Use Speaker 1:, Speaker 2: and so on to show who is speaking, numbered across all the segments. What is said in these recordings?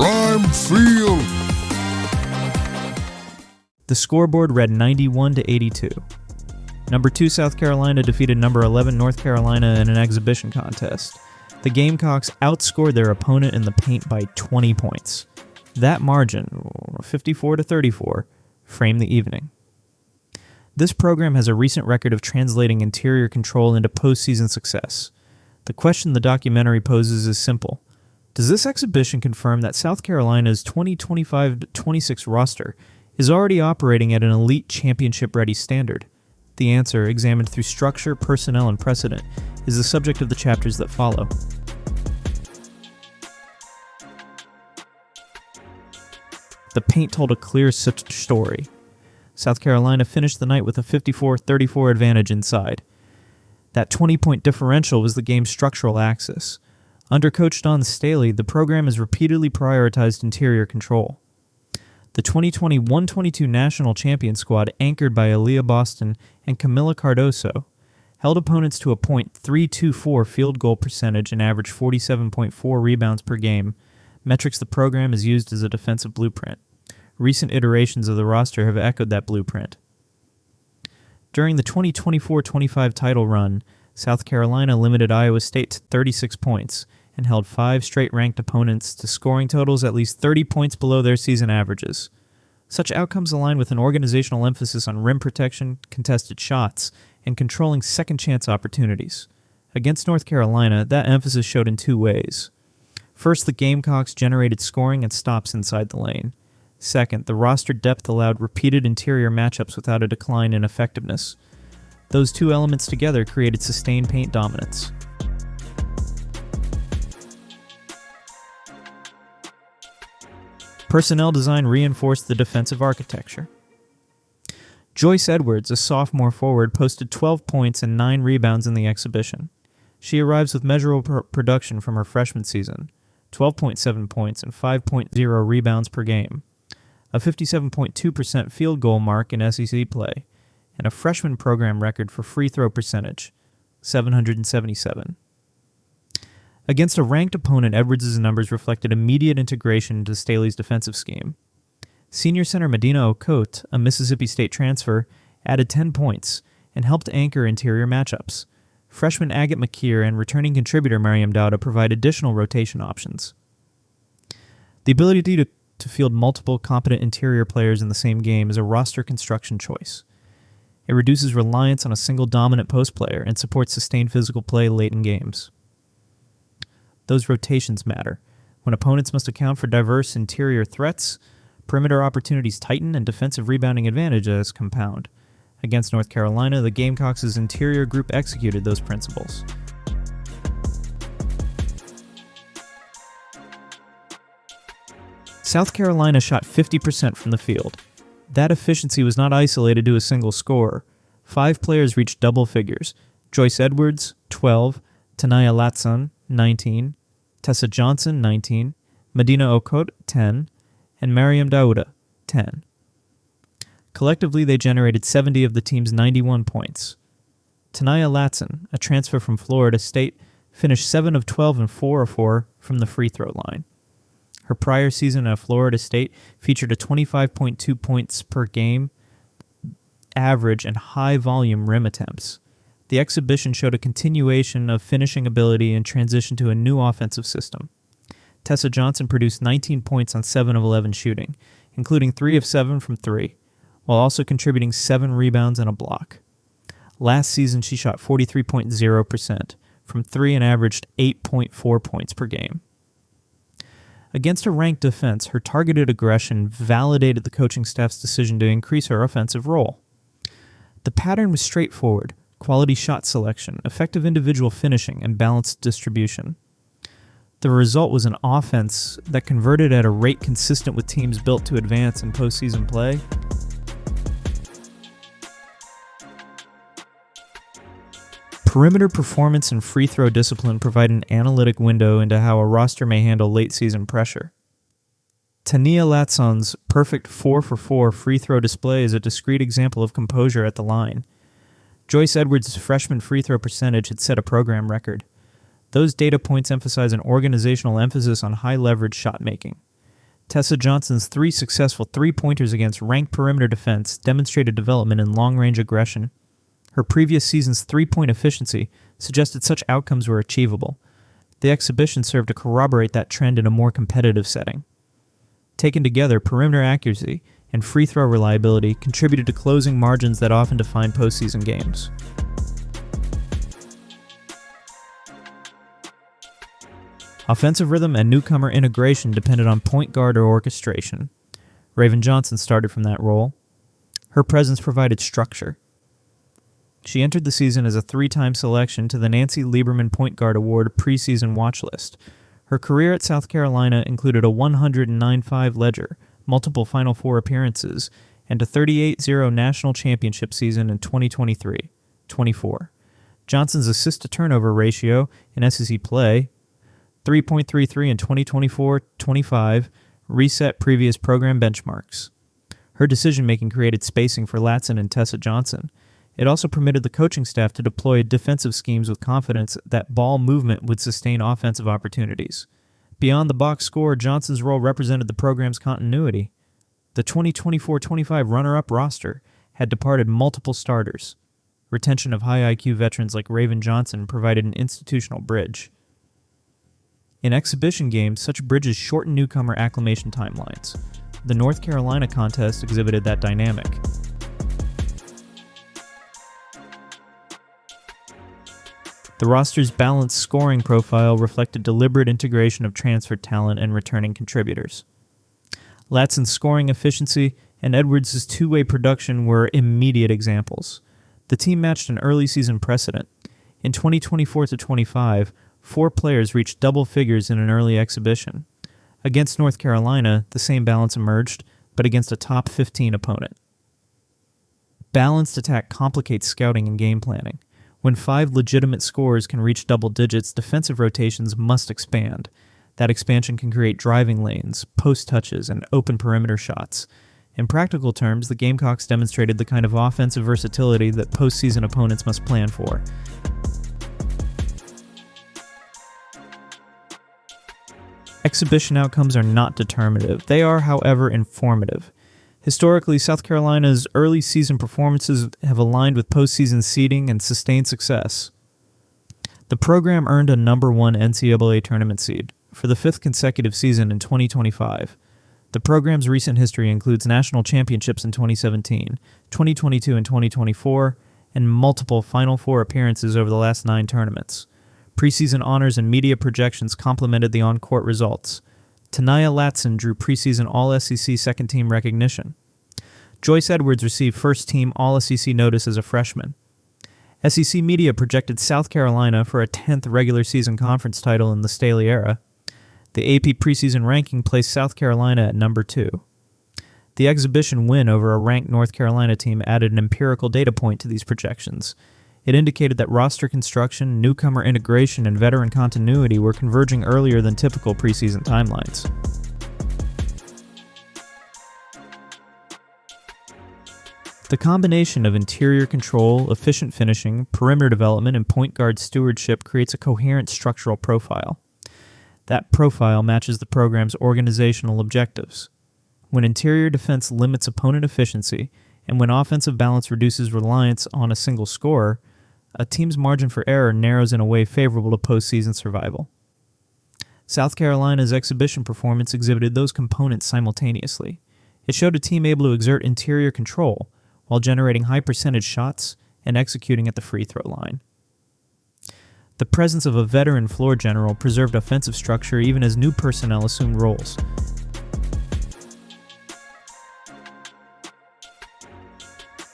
Speaker 1: Prime field.
Speaker 2: The scoreboard read 91-82. Number 2 South Carolina defeated number 11 North Carolina in an exhibition contest. The Gamecocks outscored their opponent in the paint by 20 points. That margin, 54-34, framed the evening. This program has a recent record of translating interior control into postseason success. The question the documentary poses is simple. Does this exhibition confirm that South Carolina's 2025-26 roster is already operating at an elite championship-ready standard? The answer, examined through structure, personnel, and precedent, is the subject of the chapters that follow. The paint told a clear story. South Carolina finished the night with a 54-34 advantage inside. That 20-point differential was the game's structural axis. Under Coach Dawn Staley, the program has repeatedly prioritized interior control. The 2020 122 national champion squad, anchored by Aaliyah Boston and Camila Cardoso, held opponents to a .324 field goal percentage and averaged 47.4 rebounds per game, metrics the program has used as a defensive blueprint. Recent iterations of the roster have echoed that blueprint. During the 2024-25 title run, South Carolina limited Iowa State to 36 points and held 5 straight ranked opponents to scoring totals at least 30 points below their season averages. Such outcomes align with an organizational emphasis on rim protection, contested shots, and controlling second-chance opportunities. Against North Carolina, that emphasis showed in 2 ways. First, the Gamecocks generated scoring and stops inside the lane. Second, the roster depth allowed repeated interior matchups without a decline in effectiveness. Those 2 elements together created sustained paint dominance. Personnel design reinforced the defensive architecture. Joyce Edwards, a sophomore forward, posted 12 points and 9 rebounds in the exhibition. She arrives with measurable production from her freshman season, 12.7 points and 5.0 rebounds per game, a 57.2% field goal mark in SEC play, and a freshman program record for free throw percentage, 777. Against a ranked opponent, Edwards' numbers reflected immediate integration into Staley's defensive scheme. Senior center Medina Agort, a Mississippi State transfer, added 10 points and helped anchor interior matchups. Freshman Agate McKeer and returning contributor Mariam Dowda provide additional rotation options. The ability to field multiple competent interior players in the same game is a roster construction choice. It reduces reliance on a single dominant post player and supports sustained physical play late in games. Those rotations matter. When opponents must account for diverse interior threats, perimeter opportunities tighten and defensive rebounding advantages compound. Against North Carolina, the Gamecocks' interior group executed those principles. South Carolina shot 50% from the field. That efficiency was not isolated to a single scorer. 5 players reached double figures. Joyce Edwards, 12, Ta'niya Latson, 19, Tessa Johnson, 19, Medina Agort, 10, and Mariam Dowda, 10. Collectively, they generated 70 of the team's 91 points. Ta'niya Latson, a transfer from Florida State, finished 7 of 12 and 4 of 4 from the free throw line. Her prior season at Florida State featured a 25.2 points per game average and high-volume rim attempts. The exhibition showed a continuation of finishing ability and transition to a new offensive system. Tessa Johnson produced 19 points on 7 of 11 shooting, including 3 of 7 from 3, while also contributing 7 rebounds and a block. Last season, she shot 43.0% from 3 and averaged 8.4 points per game. Against a ranked defense, her targeted aggression validated the coaching staff's decision to increase her offensive role. The pattern was straightforward: quality shot selection, effective individual finishing, and balanced distribution. The result was an offense that converted at a rate consistent with teams built to advance in postseason play. Perimeter performance and free throw discipline provide an analytic window into how a roster may handle late-season pressure. Ta'niya Latson's perfect 4-for-4 free throw display is a discrete example of composure at the line. Joyce Edwards' freshman free throw percentage had set a program record. Those data points emphasize an organizational emphasis on high-leverage shot-making. Tessa Johnson's 3 successful three-pointers against ranked perimeter defense demonstrated development in long-range aggression. Her previous season's three-point efficiency suggested such outcomes were achievable. The exhibition served to corroborate that trend in a more competitive setting. Taken together, perimeter accuracy and free throw reliability contributed to closing margins that often define postseason games. Offensive rhythm and newcomer integration depended on point guard or orchestration. Raven Johnson started from that role. Her presence provided structure. She entered the season as a 3-time selection to the Nancy Lieberman Point Guard Award preseason watch list. Her career at South Carolina included a 109-5 ledger, multiple Final Four appearances, and a 38-0 national championship season in 2023-24. Johnson's assist-to-turnover ratio in SEC play, 3.33 in 2024-25, reset previous program benchmarks. Her decision-making created spacing for Latson and Tessa Johnson. It also permitted the coaching staff to deploy defensive schemes with confidence that ball movement would sustain offensive opportunities. Beyond the box score, Johnson's role represented the program's continuity. The 2024-25 runner-up roster had departed multiple starters. Retention of high IQ veterans like Raven Johnson provided an institutional bridge. In exhibition games, such bridges shorten newcomer acclimation timelines. The North Carolina contest exhibited that dynamic. The roster's balanced scoring profile reflected deliberate integration of transfer talent and returning contributors. Latson's scoring efficiency and Edwards' two-way production were immediate examples. The team matched an early season precedent. In 2024-25, 4 players reached double figures in an early exhibition. Against North Carolina, the same balance emerged, but against a top 15 opponent. Balanced attack complicates scouting and game planning. When 5 legitimate scorers can reach double digits, defensive rotations must expand. That expansion can create driving lanes, post touches, and open perimeter shots. In practical terms, the Gamecocks demonstrated the kind of offensive versatility that postseason opponents must plan for. Exhibition outcomes are not determinative. They are, however, informative. Historically, South Carolina's early season performances have aligned with postseason seeding and sustained success. The program earned a number 1 NCAA tournament seed for the 5th consecutive season in 2025. The program's recent history includes national championships in 2017, 2022 and 2024, and multiple Final Four appearances over the last 9 tournaments. Preseason honors and media projections complemented the on-court results. Ta'niya Latson drew preseason All-SEC second-team recognition. Joyce Edwards received first-team All-SEC notice as a freshman. SEC media projected South Carolina for a 10th regular season conference title in the Staley era. The AP preseason ranking placed South Carolina at number 2. The exhibition win over a ranked North Carolina team added an empirical data point to these projections. It indicated that roster construction, newcomer integration, and veteran continuity were converging earlier than typical preseason timelines. The combination of interior control, efficient finishing, perimeter development, and point guard stewardship creates a coherent structural profile. That profile matches the program's organizational objectives. When interior defense limits opponent efficiency, and when offensive balance reduces reliance on a single scorer, a team's margin for error narrows in a way favorable to postseason survival. South Carolina's exhibition performance exhibited those components simultaneously. It showed a team able to exert interior control while generating high-percentage shots and executing at the free throw line. The presence of a veteran floor general preserved offensive structure even as new personnel assumed roles.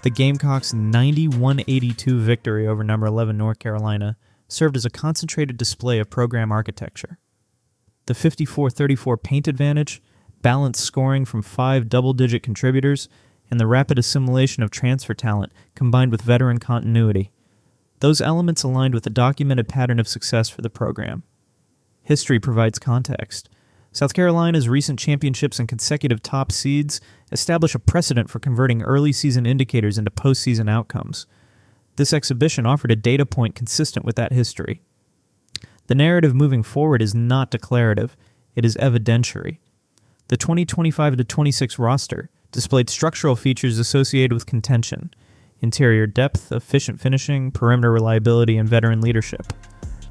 Speaker 2: The Gamecocks' 91-82 victory over number 11 North Carolina served as a concentrated display of program architecture. The 54-34 paint advantage, balanced scoring from 5 double-digit contributors, and the rapid assimilation of transfer talent combined with veteran continuity. Those elements aligned with a documented pattern of success for the program. History provides context. South Carolina's recent championships and consecutive top seeds establish a precedent for converting early season indicators into postseason outcomes. This exhibition offered a data point consistent with that history. The narrative moving forward is not declarative, it is evidentiary. The 2025-26 roster displayed structural features associated with contention, interior depth, efficient finishing, perimeter reliability, and veteran leadership.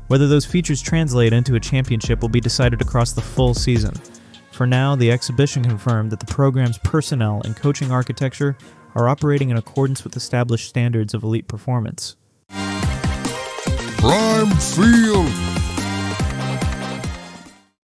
Speaker 2: Whether those features translate into a championship will be decided across the full season. For now, the exhibition confirmed that the program's personnel and coaching architecture are operating in accordance with established standards of elite performance.
Speaker 1: Prime Field